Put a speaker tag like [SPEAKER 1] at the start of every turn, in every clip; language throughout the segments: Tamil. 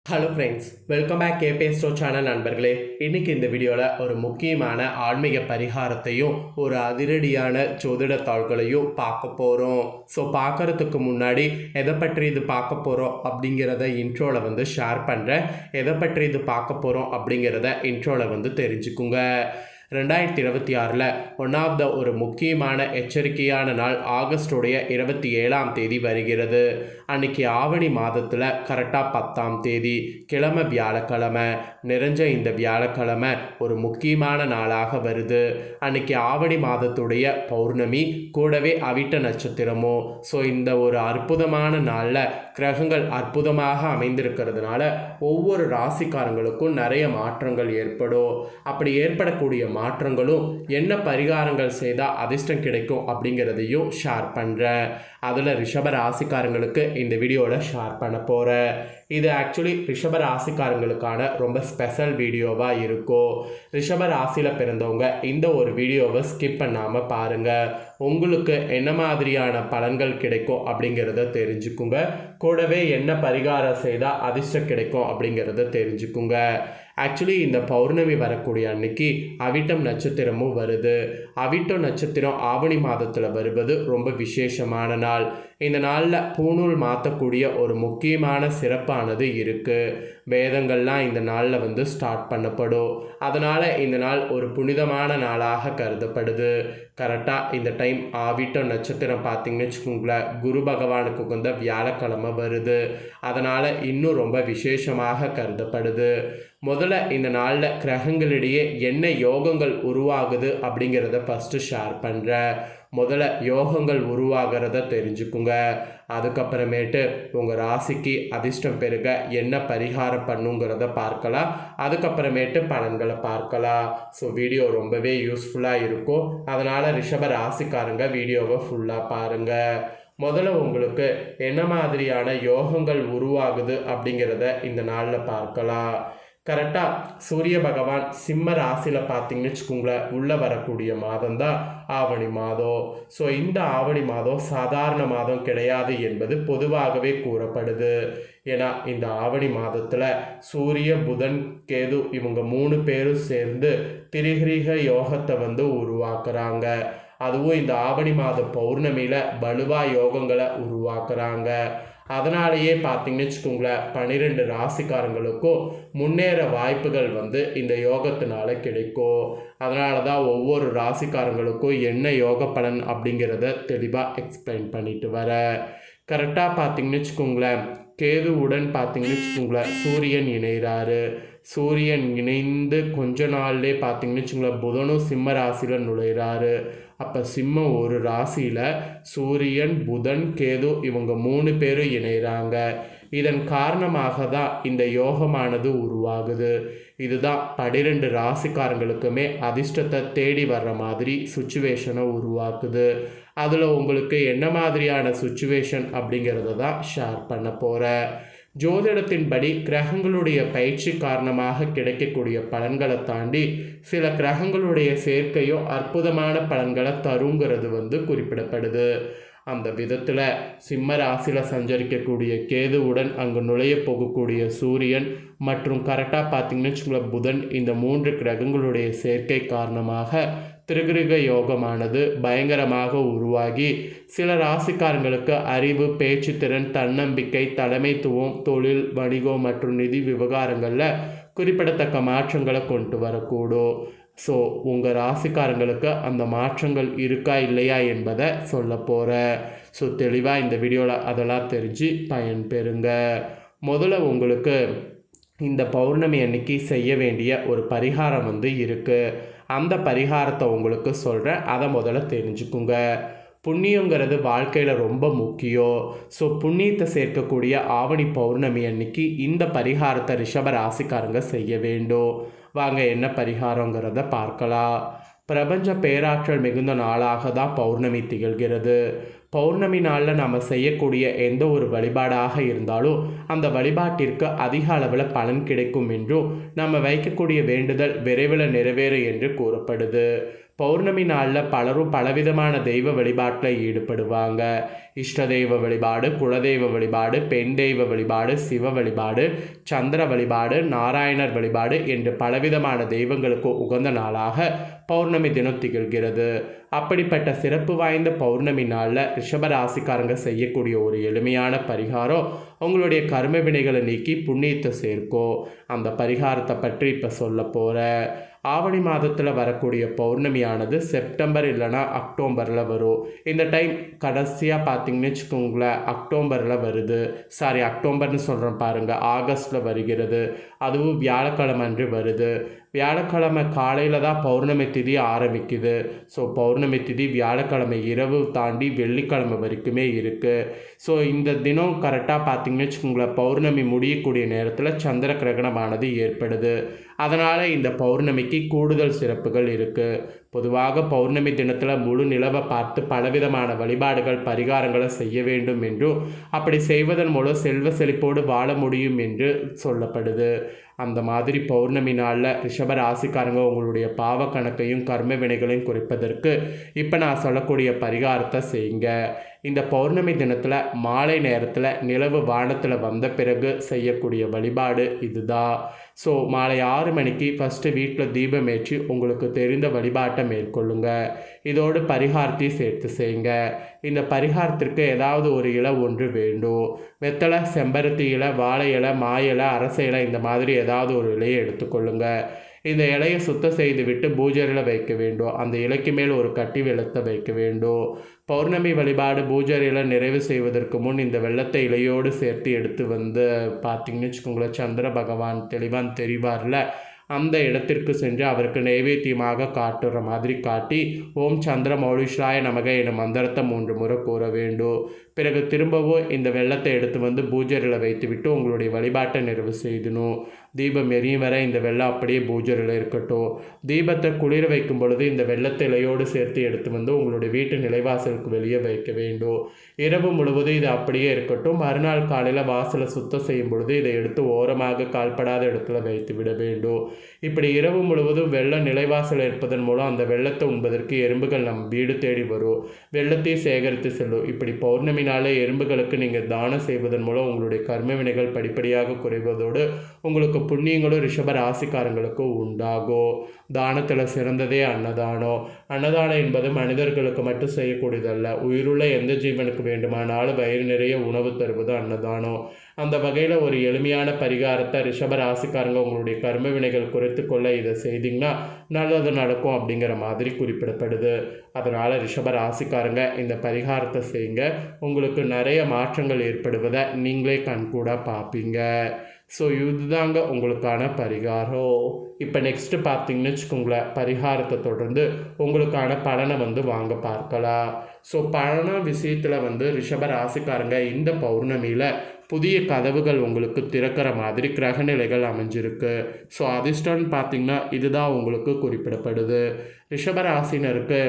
[SPEAKER 1] ஹலோ ஃப்ரெண்ட்ஸ், வெல்கம் பேக் கேபே ஸ்டோ சேனல் நண்பர்களே. இன்றைக்கி இந்த வீடியோவில் ஒரு முக்கியமான ஆன்மீக பரிகாரத்தையும் ஒரு அதிரடியான ஜோதிட தாள்களையும் பார்க்க போகிறோம். ஸோ பார்க்குறதுக்கு முன்னாடி எதை பற்றி இது பார்க்க போகிறோம் அப்படிங்கிறத இன்ட்ரோவில் ஷேர் பண்ணுறேன். எதை பற்றி இது பார்க்க போகிறோம் அப்படிங்கிறத இன்ட்ரோவில் தெரிஞ்சுக்குங்க. 2026 ஒன் ஒரு முக்கியமான எச்சரிக்கையான நாள் ஆகஸ்டோடைய 27ஆம் தேதி வருகிறது. அன்னைக்கு ஆவணி மாதத்தில் கரெக்டாக 10ஆம் தேதி கிழமை வியாழக்கிழமை. நிறைஞ்ச இந்த வியாழக்கிழமை ஒரு முக்கியமான நாளாக வருது. அன்னைக்கு ஆவணி மாதத்துடைய பௌர்ணமி, கூடவே அவிட்ட நட்சத்திரமும். ஸோ இந்த ஒரு அற்புதமான நாளில் கிரகங்கள் அற்புதமாக அமைந்திருக்கிறதுனால ஒவ்வொரு ராசிக்காரங்களுக்கும் நிறைய மாற்றங்கள் ஏற்படும். அப்படி ஏற்படக்கூடிய மாற்றங்களும் என்ன பரிகாரங்கள் செய்தால் அதிர்ஷ்டம் கிடைக்கும் அப்படிங்கிறதையும் ஷேர் பண்ணுறேன். அதில் ரிஷப ராசிக்காரங்களுக்கு இந்த வீடியோவில் ஷேர் பண்ண போகிறேன். இது ஆக்சுவலி ரிஷப ராசிக்காரங்களுக்கான ரொம்ப ஸ்பெஷல் வீடியோவாக இருக்கும். ரிஷப ராசியில் பிறந்தவங்க இந்த ஒரு வீடியோவை ஸ்கிப் பண்ணாமல் பாருங்கள். உங்களுக்கு என்ன மாதிரியான பலன்கள் கிடைக்கும் அப்படிங்கிறத தெரிஞ்சுக்குங்க. கூடவே என்ன பரிகாரம் செய்தால் அதிர்ஷ்டம் கிடைக்கும் அப்படிங்கிறத தெரிஞ்சுக்குங்க. ஆக்சுவலி இந்த பௌர்ணமி வரக்கூடிய அன்னைக்கு அவிட்டம் நட்சத்திரமும் வருது. அவிட்டம் நட்சத்திரம் ஆவணி மாதத்தில் வருவது ரொம்ப விசேஷமான நாள். இந்த நாளில் பூணூல் மாற்றக்கூடிய ஒரு முக்கியமான சிறப்பானது இருக்குது. வேதங்கள்லாம் இந்த நாளில் ஸ்டார்ட் பண்ணப்படும். அதனால் இந்த நாள் ஒரு புனிதமான நாளாக கருதப்படுது. கரெக்டாக இந்த டைம் ஆவிட்டம் நட்சத்திரம் பார்த்திங்கன்னு வச்சுக்கோங்களேன், குரு பகவானுக்கு உகந்த வியாழக்கிழமை வருது. அதனால் இன்னும் ரொம்ப விசேஷமாக கருதப்படுது. முதல்ல இந்த நாளில் கிரகங்களிடையே என்ன யோகங்கள் உருவாகுது அப்படிங்கிறத ஃபஸ்ட்டு ஷேர் பண்ணுறேன். முதல்ல யோகங்கள் உருவாகிறத தெரிஞ்சுக்குங்க. அதுக்கப்புறமேட்டு உங்கள் ராசிக்கு அதிர்ஷ்டம் பெருக என்ன பரிகாரம் பண்ணுங்கிறத பார்க்கலாம். அதுக்கப்புறமேட்டு பலன்களை பார்க்கலாம். ஸோ வீடியோ ரொம்பவே யூஸ்ஃபுல்லாக இருக்கும். அதனால் ரிஷப ராசிக்காரங்க வீடியோவை ஃபுல்லாக பாருங்கள். முதல்ல உங்களுக்கு என்ன மாதிரியான யோகங்கள் உருவாகுது அப்படிங்கிறத இந்த நாளில் பார்க்கலாம். கரெக்டாக சூரிய பகவான் சிம்ம ராசியில் பார்த்தீங்கன்னு வச்சுக்கோங்களேன், உள்ளே வரக்கூடிய மாதம் தான் ஆவணி மாதம். ஸோ இந்த ஆவணி மாதம் சாதாரண மாதம் கிடையாது என்பது பொதுவாகவே கூறப்படுது. ஏன்னா இந்த ஆவணி மாதத்தில் சூரிய புதன் கேது இவங்க 3 பேரும் சேர்ந்து திரிகிரக யோகத்தை உருவாக்குறாங்க. அதுவும் இந்த ஆவணி மாத பௌர்ணமியில் பலுவா யோகங்களை உருவாக்குறாங்க. அதனாலேயே பார்த்தீங்கன்னு வச்சுக்கோங்களேன், 12 ராசிக்காரங்களுக்கும் முன்னேற வாய்ப்புகள் இந்த யோகத்தினால கிடைக்கும். அதனால தான் ஒவ்வொரு ராசிக்காரங்களுக்கும் என்ன யோக பலன் அப்படிங்கிறத தெளிவாக எக்ஸ்பிளைன் பண்ணிட்டு வரேன். கரெக்டாக பார்த்தீங்கன்னு வச்சுக்கோங்களேன், கேதுவுடன் பார்த்தீங்கன்னு வச்சுக்கோங்களேன் சூரியன் இணைகிறாரு. சூரியன் இணைந்து கொஞ்ச நாள்லேயே பார்த்தீங்கன்னு வச்சுக்கோங்களேன் புதனும் சிம்ம ராசியில் நுழைகிறாரு. அப்போ சிம்மம் ஒரு ராசியில் சூரியன் புதன் கேது இவங்க 3 பேரும் இணைகிறாங்க. இதன் காரணமாக தான் இந்த யோகமானது உருவாகுது. இதுதான் 12 ராசிக்காரங்களுக்குமே அதிர்ஷ்டத்தை தேடி வர்ற மாதிரி சுச்சுவேஷனை உருவாக்குது. அதில் உங்களுக்கு என்ன மாதிரியான சுச்சுவேஷன் அப்படிங்கிறத தான் ஷேர் பண்ண போகிறேன். ஜோதிடத்தின்படி கிரகங்களுடைய பயிற்சி காரணமாக கிடைக்கக்கூடிய பலன்களை தாண்டி சில கிரகங்களுடைய சேர்க்கையோ அற்புதமான பலன்களை தருங்கிறது குறிப்பிடப்படுது. அந்த விதத்தில் சிம்ம ராசியில் சஞ்சரிக்கக்கூடிய கேதுவுடன் அங்கு நுழைய போகக்கூடிய சூரியன் மற்றும் கரெக்டாக பார்த்திங்கன்னு வச்சுக்கோங்களேன் புதன், இந்த 3 கிரகங்களுடைய சேர்க்கை காரணமாக திரிகிரக யோகமானது பயங்கரமாக உருவாகி சில ராசிக்காரங்களுக்கு அறிவு, பேச்சுத்திறன், தன்னம்பிக்கை, தலைமைத்துவம், தொழில், வணிகம் மற்றும் நிதி விவகாரங்களில் குறிப்பிடத்தக்க மாற்றங்களை கொண்டு வரக்கூடும். ஸோ உங்கள் ராசிக்காரங்களுக்கு அந்த மாற்றங்கள் இருக்கா இல்லையா என்பதை சொல்ல போகிறேன். ஸோ தெளிவாக இந்த வீடியோவில் அதெல்லாம் தெரிஞ்சு பயன்பெறுங்க. முதல்ல உங்களுக்கு இந்த பௌர்ணமி அன்னைக்கு செய்ய வேண்டிய ஒரு பரிகாரம் இருக்குது. அந்த பரிகாரத்தை உங்களுக்கு சொல்கிறேன், அதை முதல்ல தெரிஞ்சுக்குங்க. புண்ணியங்கிறது வாழ்க்கையில் ரொம்ப முக்கியம். ஸோ புண்ணியத்தை சேர்க்கக்கூடிய ஆவணி பௌர்ணமி அன்னைக்கு இந்த பரிகாரத்தை ரிஷப ராசிக்காரங்க செய்ய வேண்டும். வாங்க என்ன பரிகாரங்கிறத பார்க்கலாம். பிரபஞ்ச பேராற்றல் மிகுந்த நாளாக தான் பௌர்ணமி திகழ்கிறது. பௌர்ணமி நாளில் நம்ம செய்யக்கூடிய எந்த ஒரு வழிபாடாக இருந்தாலும் அந்த வழிபாட்டிற்கு அதிக அளவில் பலன் கிடைக்கும் என்றும் நம்ம வைக்கக்கூடிய வேண்டுதல் விரைவில் நிறைவேறும் என்று கூறப்படுது. பௌர்ணமி நாளில் பலரும் பலவிதமான தெய்வ வழிபாட்டில் ஈடுபடுவாங்க. இஷ்ட தெய்வ வழிபாடு, குலதெய்வ வழிபாடு, பெண் தெய்வ வழிபாடு, சிவ வழிபாடு, சந்திர வழிபாடு, நாராயணர் வழிபாடு என்று பலவிதமான தெய்வங்களுக்கு உகந்த நாளாக பௌர்ணமி தினம் திகழ்கிறது. அப்படிப்பட்ட சிறப்பு வாய்ந்த பௌர்ணமி நாளில் ரிஷபராசிக்காரங்க செய்யக்கூடிய ஒரு எளிமையான பரிகாரம் உங்களுடைய கர்ம வினைகளை நீக்கி புண்ணியத்தை சேர்க்கும். அந்த பரிகாரத்தை பற்றி இப்போ சொல்ல போகிறேன். ஆவணி மாதத்தில் வரக்கூடிய பௌர்ணமியானது செப்டம்பர் இல்லைனா அக்டோபரில் வரும். இந்த டைம் கடைசியாக பார்த்தீங்கன்னு வச்சுக்கோங்களேன், அக்டோபரில் வருது. அக்டோபர்னு சொல்கிறேன் பாருங்கள், ஆகஸ்டில் வருகிறது. அதுவும் வியாழக்கிழமை அன்று வருது. வியாழக்கிழமை காலையில் தான் பௌர்ணமி திதி ஆரம்பிக்குது. ஸோ பௌர்ணமி திதி வியாழக்கிழமை இரவு தாண்டி வெள்ளிக்கிழமை வரைக்குமே இருக்குது. ஸோ இந்த தினம் கரெக்டாக பார்த்தீங்கன்னு வச்சுக்கோங்களேன், பௌர்ணமி முடியக்கூடிய நேரத்தில் சந்திர கிரகணமானது ஏற்படுது. அதனால் இந்த பௌர்ணமிக்கு கூடுதல் சிறப்புகள் இருக்குது. பொதுவாக பௌர்ணமி தினத்தில் முழு நிலவை பார்த்து பலவிதமான வழிபாடுகள் பரிகாரங்களை செய்ய வேண்டும் என்றும் அப்படி செய்வதன் மூலம் செல்வ செழிப்போடு வாழ முடியும் என்று சொல்லப்படுது. அந்த மாதிரி பௌர்ணமி நாளில் ரிஷப ராசிக்காரங்க உங்களுடைய பாவ கணக்கையும் கர்ம வினைகளையும் குறைப்பதற்கு இப்போ நான் சொல்லக்கூடிய பரிகாரத்தை செய்யுங்க. இந்த பௌர்ணமி தினத்தில் மாலை நேரத்தில் நிலவு வானத்தில் வந்த பிறகு செய்யக்கூடிய வழிபாடு இதுதான். ஸோ மாலை 6 மணிக்கு ஃபஸ்ட்டு வீட்டில் தீபம் ஏற்றி உங்களுக்கு தெரிந்த வழிபாட்டை மேற்கொள்ளுங்க. இதோடு பரிகாரத்தையும் சேர்த்து செய்யுங்க. இந்த பரிகாரத்திற்கு ஏதாவது ஒரு இலை ஒன்று வேண்டும். வெத்தலை, செம்பருத்தி இலை, வாழை இலை, மா இலை, அரச இலை, இந்த மாதிரி ஏதாவது ஒரு இலையை எடுத்துக்கொள்ளுங்க. இந்த இலையை சுத்தம் செய்து விட்டு பூஜையில் வைக்க வேண்டும். அந்த இலைக்கு மேல் ஒரு கட்டி வெள்ளத்தை வைக்க வேண்டும். பௌர்ணமி வழிபாடு பூஜையில் நிறைவு செய்வதற்கு முன் இந்த வெள்ளத்தை இலையோடு சேர்த்து எடுத்து வந்து பார்த்திங்கன்னு வச்சுக்கோங்களேன், சந்திர பகவான் தெளிவான் தெரிவார்ல, அந்த இடத்திற்கு சென்று அவருக்கு நைவேத்தியமாக காட்டுற மாதிரி காட்டி ஓம் சந்திர மௌலீஸ்வராய நமக எனும் மந்திரத்தை 3 முறை கூற வேண்டும். பிறகு திரும்பவும் இந்த வெள்ளத்தை எடுத்து வந்து பூஜையில் வைத்துவிட்டு உங்களுடைய வழிபாட்டை நிறைவு செய்யணும். தீபம் எரியும் வரை இந்த வெள்ளம் அப்படியே பூஜையில் இருக்கட்டும். தீபத்தை குளிர வைக்கும் பொழுது இந்த வெள்ளத்தை இலையோடு சேர்த்து எடுத்து வந்து உங்களுடைய வீட்டு நிலைவாசலுக்கு வெளியே வைக்க வேண்டும். இரவு முழுவதும் இது அப்படியே இருக்கட்டும். மறுநாள் காலையில் வாசலை சுத்தம் செய்யும் பொழுது இதை எடுத்து ஓரமாக கால்படாத இடத்துல வைத்து விட வேண்டும். இப்படி இரவு முழுவதும் வெள்ளம் நிலைவாசல் இருப்பதன் மூலம் அந்த வெள்ளத்தை உண்பதற்கு எறும்புகள் நம் வீடு தேடி வரும். வெள்ளத்தையும் சேகரித்து செல்லும். இப்படி பௌர்ணமி நாளே எறும்புகளுக்கு நீங்கள் தானம் செய்வதன் மூலம் உங்களுடைய கர்ம வினைகள் படிப்படியாக குறைவதோடு உங்களுக்கு புண்ணியங்களும் ரிஷப ராசிக்காரங்களுக்கு உண்டாகும். தானத்தில் சிறந்ததே அன்னதானம். அன்னதானம் என்பது மனிதர்களுக்கு மட்டும் செய்யக்கூடியதல்ல, உயிருள்ள எந்த ஜீவனுக்கு வேண்டுமானாலும் வயிறு நிறைய உணவு தருவது அன்னதானம். அந்த வகையில் ஒரு எளிமையான பரிகாரத்தை ரிஷப ராசிக்காரங்க உங்களுடைய கர்ம வினைகள் குறைத்து கொள்ள இதை செய்திங்கன்னா நல்லது நடக்கும் அப்படிங்கிற மாதிரி குறிப்பிடப்படுது. அதனால் ரிஷப ராசிக்காரங்க இந்த பரிகாரத்தை செய்யுங்க. உங்களுக்கு நிறைய மாற்றங்கள் ஏற்படுவதை நீங்களே கண்கூடாக பார்ப்பீங்க. ஸோ இதுதாங்க உங்களுக்கான பரிகாரம். இப்போ நெக்ஸ்ட்டு பார்த்தீங்கன்னு வச்சுக்கோங்களேன், பரிகாரத்தை தொடர்ந்து உங்களுக்கான பலனை வாங்க பார்க்கலாம். ஸோ பலன விஷயத்தில் ரிஷப ராசிக்காரங்க இந்த பௌர்ணமியில் புதிய கதவுகள் உங்களுக்கு திறக்கிற மாதிரி கிரகநிலைகள் அமைஞ்சிருக்கு. ஸோ அதிர்ஷ்டம்னு பார்த்தீங்கன்னா இதுதான் உங்களுக்கு குறிப்பிடப்படுது. ரிஷப ராசினருக்கு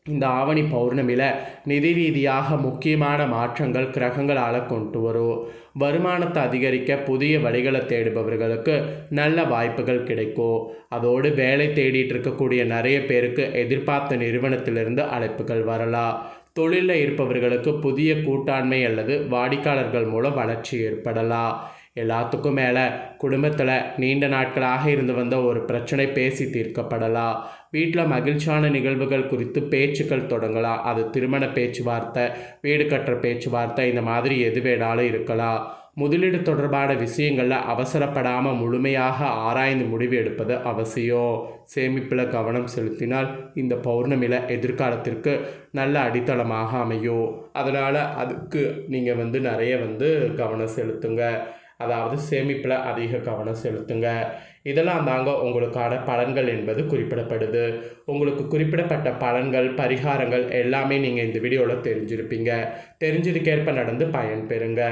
[SPEAKER 1] இந்த ஆவணி பௌர்ணமியில் நிதி ரீதியாக முக்கியமான மாற்றங்கள் கிரகங்களால் கொண்டு வரும். வருமானத்தை அதிகரிக்க புதிய வழிகளை தேடுபவர்களுக்கு நல்ல வாய்ப்புகள் கிடைக்கும். அதோடு வேலை தேடிட்டு இருக்கக்கூடிய நிறைய பேருக்கு எதிர்பார்த்த நிறுவனத்திலிருந்து அழைப்புகள் வரலாம். தொழிலில் இருப்பவர்களுக்கு புதிய கூட்டாண்மை அல்லது வாடிக்கையாளர்கள் மூலம் வளர்ச்சி ஏற்படலாம். எல்லாத்துக்கும் மேலே குடும்பத்தில் நீண்ட நாட்களாக இருந்து வந்த ஒரு பிரச்சனை பேசி தீர்க்கப்படலாம். வீட்டில் மகிழ்ச்சியான நிகழ்வுகள் குறித்து பேச்சுக்கள் தொடங்கலாம். அது திருமண பேச்சுவார்த்தை, வீடு கட்டுற பேச்சுவார்த்தை, இந்த மாதிரி எது வேணாலும் இருக்கலாம். முதலீடு தொடர்பான விஷயங்களில் அவசரப்படாமல் முழுமையாக ஆராய்ந்து முடிவு எடுப்பது அவசியம். சேமிப்பில் கவனம் செலுத்தினால் இந்த பௌர்ணமியில் எதிர்காலத்திற்கு நல்ல அடித்தளமாக அமையும். அதனால் அதுக்கு நீங்கள் நிறைய கவனம் செலுத்துங்க. அதாவது சேமிப்பில் அதிக கவனம் செலுத்துங்க. இதெல்லாம் தாங்க உங்களுக்கான பலன்கள் என்பது குறிப்பிடப்படுது. உங்களுக்கு குறிப்பிடப்பட்ட பலன்கள் பரிகாரங்கள் எல்லாமே நீங்கள் இந்த வீடியோவில் தெரிஞ்சிருப்பீங்க. தெரிஞ்சதுக்கேற்ப நடந்து பயன் பெறுங்க.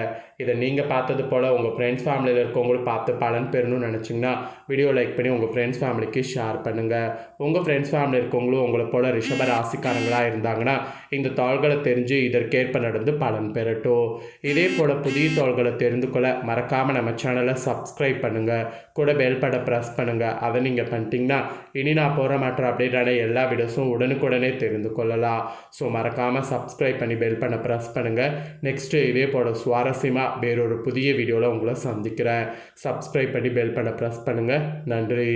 [SPEAKER 1] இதை நீங்கள் பார்த்தது போல் உங்கள் ஃப்ரெண்ட்ஸ் ஃபேமிலியில் இருக்கவங்களும் பார்த்து பலன் பெறணும்னு நினச்சிங்கன்னா வீடியோ லைக் பண்ணி உங்கள் ஃப்ரெண்ட்ஸ் ஃபேமிலிக்கு ஷேர் பண்ணுங்கள். உங்கள் ஃப்ரெண்ட்ஸ் ஃபேமிலி இருக்கவங்களும் உங்களை போல் ரிஷப ராசிக்காரங்களாக இருந்தாங்கன்னா இந்த தாள்களை தெரிஞ்சு இதற்கேற்ப நடந்து பலன் பெறட்டும். இதே போல் புதிய தாள்களை தெரிந்து கொள்ள மறக்க மறக்காமல் நம்ம சேனலை சப்ஸ்கிரைப் பண்ணுங்கள், கூட பெல் பட்டன் ப்ரெஸ் பண்ணுங்கள். அதை நீங்கள் பண்ணிட்டீங்கன்னா இனி நான் போகிற மற்ற அப்டேட்டான எல்லா வீடியோஸும் உடனுக்குடனே தெரிந்து கொள்ளலாம். ஸோ மறக்காமல் சப்ஸ்கிரைப் பண்ணி பெல் பட்டனை ப்ரெஸ் பண்ணுங்கள். நெக்ஸ்ட்டு இதே போல் சுவாரஸ்யமாக வேறொரு புதிய வீடியோவில் உங்களை சந்திக்கிறேன். சப்ஸ்கிரைப் பண்ணி பெல் பட்டனை ப்ரெஸ் பண்ணுங்கள். நன்றி.